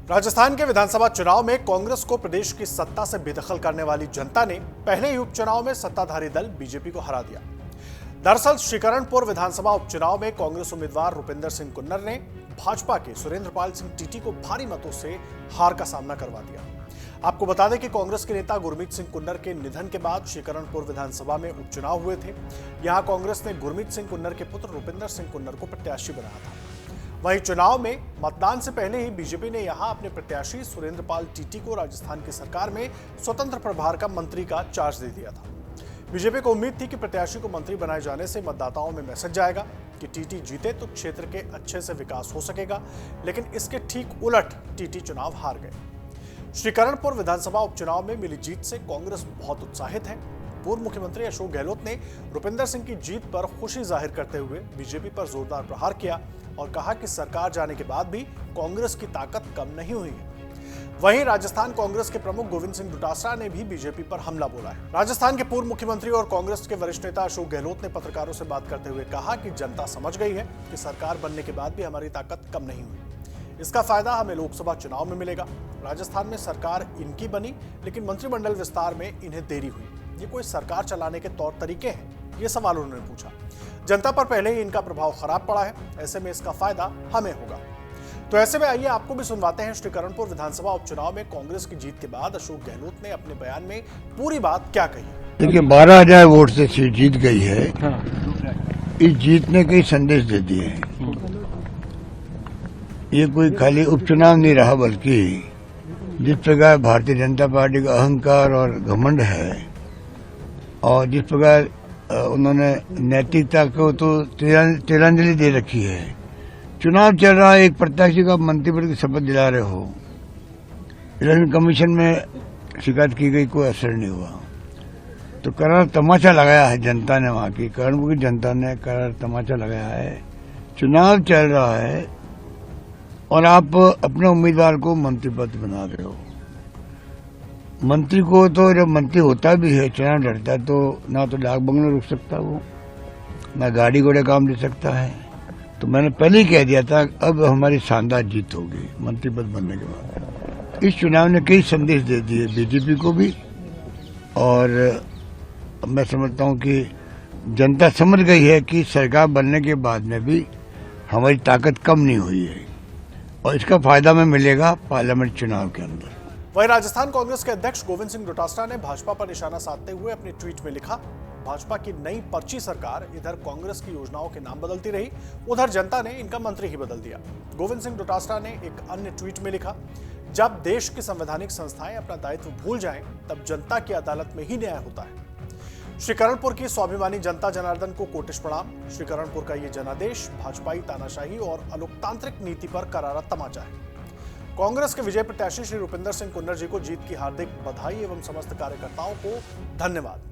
राजस्थान के विधानसभा चुनाव में कांग्रेस को प्रदेश की सत्ता से बेदखल करने वाली जनता ने पहले ही उपचुनाव में सत्ताधारी दल बीजेपी को हरा दिया। दरअसल श्रीकरणपुर विधानसभा उपचुनाव में कांग्रेस उम्मीदवार रुपिंदर सिंह कुन्नर ने भाजपा के सुरेंद्रपाल सिंह टीटी को भारी मतों से हार का सामना करवा दिया। आपको बता दें कि कांग्रेस के नेता गुरमीत सिंह कुन्नर के निधन के बाद श्रीकरणपुर विधानसभा में उपचुनाव हुए थे। यहां कांग्रेस ने गुरमीत सिंह कुन्नर के पुत्र रुपिंदर सिंह कुन्नर को प्रत्याशी बनाया था। वहीं चुनाव में मतदान से पहले ही बीजेपी ने यहां अपने प्रत्याशी सुरेंद्रपाल टीटी को राजस्थान की सरकार में स्वतंत्र प्रभार का मंत्री का चार्ज दे दिया था। बीजेपी को उम्मीद थी कि प्रत्याशी को मंत्री बनाए जाने से मतदाताओं में मैसेज जाएगा कि टीटी जीते तो क्षेत्र के अच्छे से विकास हो सकेगा, लेकिन इसके ठीक उलट टीटी चुनाव हार गए। श्रीकरणपुर विधानसभा उपचुनाव में मिली जीत से कांग्रेस बहुत उत्साहित है। पूर्व मुख्यमंत्री अशोक गहलोत ने रुपिंदर सिंह की जीत पर खुशी जाहिर करते हुए बीजेपी पर जोरदार प्रहार किया और कहा कि सरकार जाने के बाद भी कांग्रेस की ताकत कम नहीं हुई है। वहीं राजस्थान कांग्रेस के प्रमुख गोविंद सिंह डोटासरा ने भी बीजेपी पर हमला बोला है। राजस्थान के पूर्व मुख्यमंत्री और कांग्रेस के वरिष्ठ नेता अशोक गहलोत ने पत्रकारों से बात करते हुए कहा कि जनता समझ गई है कि सरकार बनने के बाद भी हमारी ताकत कम नहीं हुई। इसका फायदा हमें लोकसभा चुनाव में मिलेगा। राजस्थान में सरकार इनकी बनी, लेकिन मंत्रिमंडल विस्तार में इन्हें देरी हुई। ये कोई सरकार चलाने के तौर तरीके हैं? ये सवाल उन्होंने पूछा। जनता पर पहले ही इनका प्रभाव खराब पड़ा है, ऐसे में इसका फायदा हमें होगा। तो ऐसे में आइए आपको भी सुनवाते हैं श्रीकरणपुर विधानसभा उपचुनाव में कांग्रेस की जीत के बाद अशोक गहलोत ने अपने बयान में पूरी बात क्या कही। देखिए, 12,000 वोट से सीट जीत गई है। इस जीत ने कई संदेश दे दिए हैं। ये कोई खाली उपचुनाव नहीं रहा, बल्कि जिस प्रकार भारतीय जनता पार्टी का अहंकार और घमंड है और जिस प्रकार उन्होंने नैतिकता को तो तिलांजलि दे रखी है। चुनाव चल रहा है, एक प्रत्याशी का मंत्री पद की शपथ दिला रहे हो, इलेक्शन कमीशन में शिकायत की गई, कोई असर नहीं हुआ। तो करार तमाचा लगाया है जनता ने, वहां की करणपुर की जनता ने करार तमाचा लगाया है। चुनाव चल रहा है और आप अपने उम्मीदवार को मंत्री पद बना रहे हो। मंत्री को तो जब मंत्री होता भी है, चुनाव लड़ता है, तो ना तो डाक बंगला रुक सकता वो, ना गाड़ी घोड़े काम दे सकता है। तो मैंने पहले ही कह दिया था, अब हमारी शानदार जीत होगी मंत्री पद बनने के बाद। इस चुनाव ने कई संदेश दे दिए बीजेपी को भी, और मैं समझता हूं कि जनता समझ गई है कि सरकार बनने के बाद में भी हमारी ताकत कम नहीं हुई है, और इसका फायदा हमें मिलेगा पार्लियामेंट चुनाव के अंदर। वहीं राजस्थान कांग्रेस के अध्यक्ष गोविंद सिंह डोटासरा ने भाजपा पर निशाना साधते हुए अपने ट्वीट में लिखा, भाजपा की नई पर्ची सरकार इधर कांग्रेस की योजनाओं के नाम बदलती रही, उधर जनता ने इनका मंत्री ही बदल दिया। गोविंद सिंह डोटासरा ने एक अन्य ट्वीट में लिखा, जब देश की संवैधानिक संस्थाएं अपना दायित्व भूल जाएं, तब जनता की अदालत में ही न्याय होता है। श्रीकरणपुर की स्वाभिमानी जनता जनार्दन को कोटिश प्रणाम। श्रीकरणपुर का ये जनादेश भाजपाई तानाशाही और अलोकतांत्रिक नीति पर करारा तमाचा है। कांग्रेस के विजय प्रत्याशी श्री रुपिंदर सिंह कुन्नर जी को जीत की हार्दिक बधाई एवं समस्त कार्यकर्ताओं को धन्यवाद।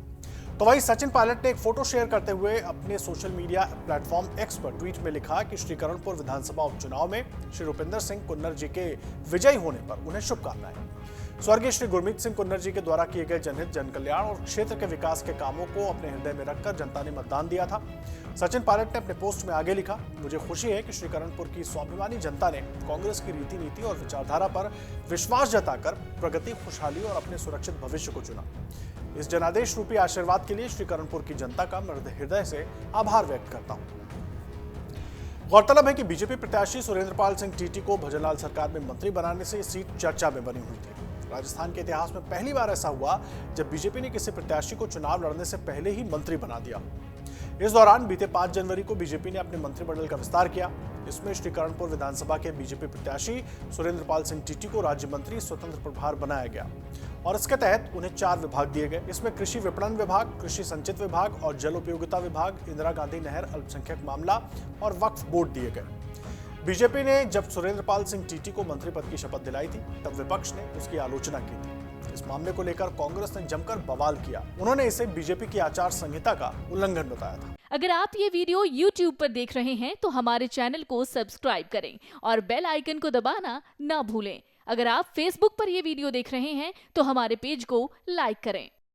तो वहीं सचिन पायलट ने एक फोटो शेयर करते हुए अपने सोशल मीडिया प्लेटफॉर्म एक्स पर ट्वीट में लिखा कि श्रीकरणपुर विधानसभा उपचुनाव में श्री रुपिंदर सिंह कुन्नर जी के विजयी होने पर उन्हें शुभकामनाएं। स्वर्गीय श्री गुरमीत सिंह कुन्नर जी के द्वारा किए गए जनहित, जनकल्याण और क्षेत्र के विकास के कामों को अपने हृदय में रखकर जनता ने मतदान दिया था। सचिन पायलट ने अपने पोस्ट में आगे लिखा, मुझे खुशी है कि श्रीकरणपुर की स्वाभिमानी जनता ने कांग्रेस की रीति नीति और विचारधारा पर विश्वास जताकर प्रगति, खुशहाली और अपने सुरक्षित भविष्य को चुना। इस जनादेश रूपी आशीर्वाद के लिए श्रीकरणपुर की जनता का मैं हृदय से आभार व्यक्त करता हूं। गौरतलब है कि बीजेपी प्रत्याशी सुरेंद्रपाल सिंह टीटी को भजनलाल सरकार में मंत्री बनाने से सीट चर्चा में बनी हुई थी। राजस्थान के इतिहास में पहली बार ऐसा हुआ जब बीजेपी ने किसी प्रत्याशी को चुनाव लड़ने से पहले ही मंत्री बना दिया। इस दौरान बीते 5 जनवरी को बीजेपी ने अपने मंत्रिमंडल का विस्तार किया। इसमें श्रीकरणपुर विधानसभा के बीजेपी प्रत्याशी सुरेंद्रपाल सिंह टीटी को राज्य मंत्री स्वतंत्र प्रभार बनाया गया और इसके तहत उन्हें 4 विभाग दिए गए। इसमें कृषि विपणन विभाग, कृषि संचित विभाग और जल उपयोगिता विभाग, इंदिरा गांधी नहर अल्पसंख्यक मामला और वक्फ बोर्ड दिए गए। बीजेपी ने जब सुरेंद्रपाल सिंह टीटी को मंत्री पद की शपथ दिलाई थी, तब विपक्ष ने उसकी आलोचना की थी। इस मामले को लेकर कांग्रेस ने जमकर बवाल किया। उन्होंने इसे बीजेपी की आचार संहिता का उल्लंघन बताया था। अगर आप ये वीडियो YouTube पर देख रहे हैं तो हमारे चैनल को सब्सक्राइब करें और बेल आइकन को दबाना ना भूलें। अगर आप Facebook पर ये वीडियो देख रहे हैं तो हमारे पेज को लाइक करें।